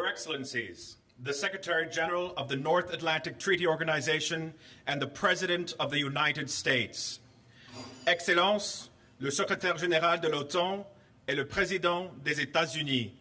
Your Excellencies, the Secretary General of the North Atlantic Treaty Organization and the President of the United States. Excellences, le Secrétaire Général de l'OTAN et le Président des États-Unis.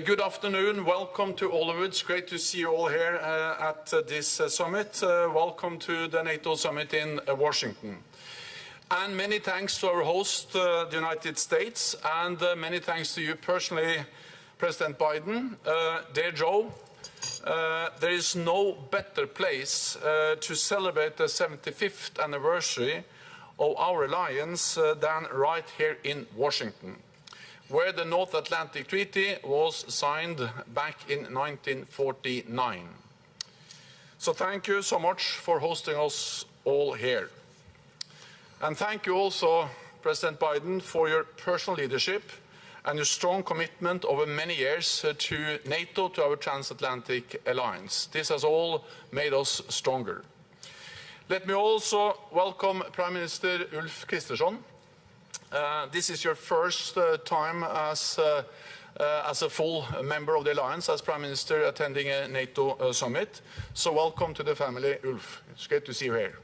Good afternoon. Welcome to all of you. It's great to see you all here at this summit. Welcome to the NATO summit in Washington. And many thanks to our host, the United States, and many thanks to you personally, President Biden. Dear Joe, there is no better place to celebrate the 75th anniversary of our alliance than right here in Washington, where the North Atlantic Treaty was signed back in 1949. So thank you so much for hosting us all here. And thank you also, President Biden, for your personal leadership and your strong commitment over many years to NATO, to our transatlantic alliance. This has all made us stronger. Let me also welcome Prime Minister Ulf Kristersson. This is your first time as a full member of the alliance, as Prime Minister attending a NATO summit. So welcome to the family, Ulf. It's great to see you here.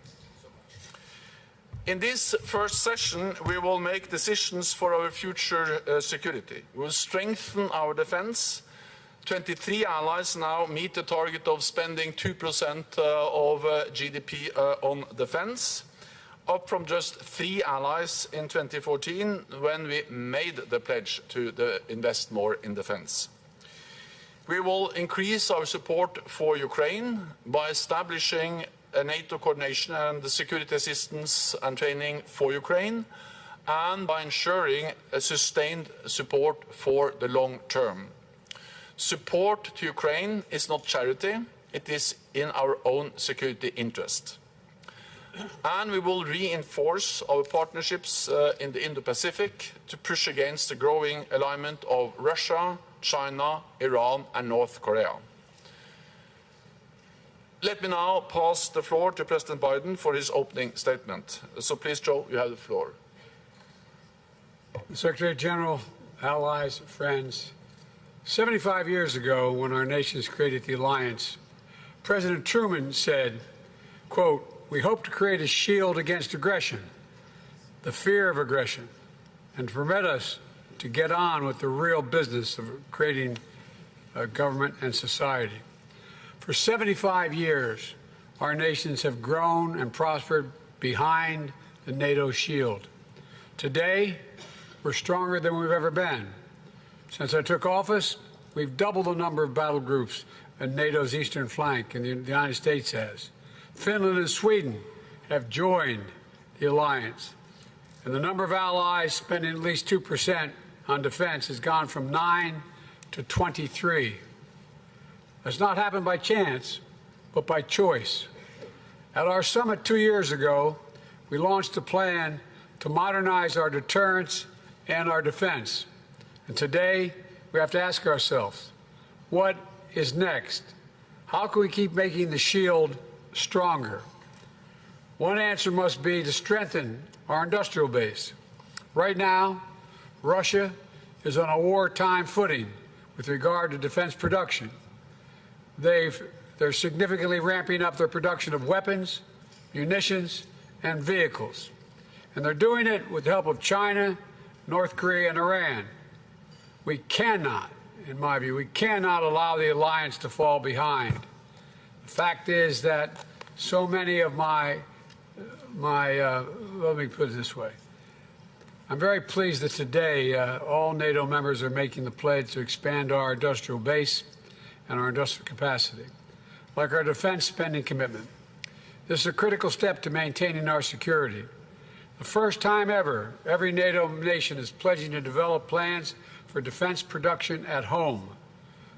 In this first session, we will make decisions for our future security. We will strengthen our defense. 23 allies now meet the target of spending 2% of GDP on defense, up from just 3 allies in 2014 when we made the pledge to invest more in defense. We will increase our support for Ukraine by establishing a NATO coordination and the security assistance and training for Ukraine, and by ensuring a sustained support for the long term. Support to Ukraine is not charity, it is in our own security interest. And we will reinforce our partnerships in the Indo-Pacific to push against the growing alignment of Russia, China, Iran and North Korea. Let me now pass the floor to President Biden for his opening statement. So please, Joe, you have the floor. Secretary General, allies, friends, 75 years ago, when our nations created the alliance, President Truman said, quote, "We hope to create a shield against aggression, the fear of aggression, and to permit us to get on with the real business of creating a government and society." For 75 years, our nations have grown and prospered behind the NATO shield. Today, we're stronger than we've ever been. Since I took office, we've doubled the number of battle groups in NATO's eastern flank, and the United States has. Finland and Sweden have joined the alliance, and the number of allies spending at least 2% on defense has gone from 9 to 23. That's not happened by chance, but by choice. At our summit 2 years ago, we launched a plan to modernize our deterrence and our defense. And today, we have to ask ourselves, what is next? How can we keep making the shield stronger? One answer must be to strengthen our industrial base. Right now, Russia is on a wartime footing with regard to defense production. They're significantly ramping up their production of weapons, munitions, and vehicles. And they're doing it with the help of China, North Korea, and Iran. We cannot, in my view, we cannot allow the alliance to fall behind. The fact is that so many of let me put it this way. I'm very pleased that today all NATO members are making the pledge to expand our industrial base and our industrial capacity, like our defense spending commitment. This is a critical step to maintaining our security. The first time ever, every NATO nation is pledging to develop plans for defense production at home.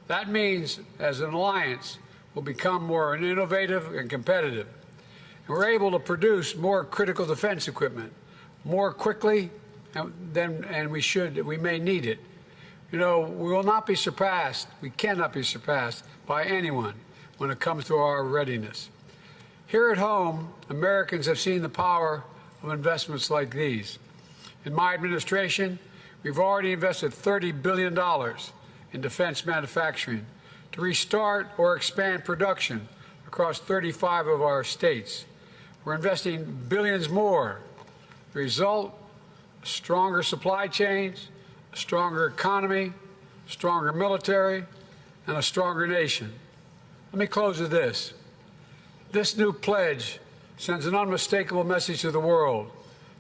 That means, as an alliance, we'll become more innovative and competitive. And we're able to produce more critical defense equipment more quickly than we may need it. You know, we will not be surpassed, we cannot be surpassed by anyone when it comes to our readiness. Here at home, Americans have seen the power of investments like these. In my administration, we've already invested $30 billion in defense manufacturing to restart or expand production across 35 of our states. We're investing billions more. The result, stronger supply chains, a stronger economy, stronger military, and a stronger nation. Let me close with this. This new pledge sends an unmistakable message to the world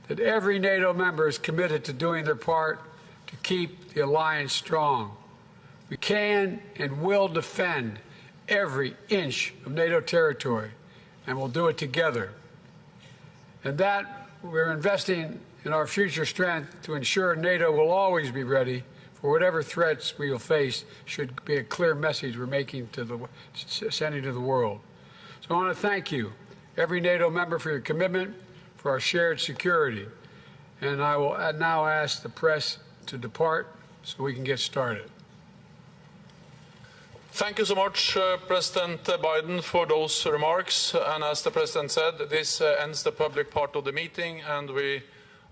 that every NATO member is committed to doing their part to keep the alliance strong. We can and will defend every inch of NATO territory, and we'll do it together. And that we're investing in our future strength to ensure NATO will always be ready for whatever threats we will face should be a clear message we're sending to the world. So I want to thank you, every NATO member, for your commitment for our shared security. And I will now ask the press to depart so we can get started. Thank you so much, President Biden, for those remarks. And as the President said, this ends the public part of the meeting, and we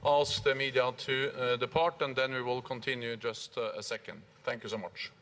ask the media to depart, and then we will continue just a second. Thank you so much.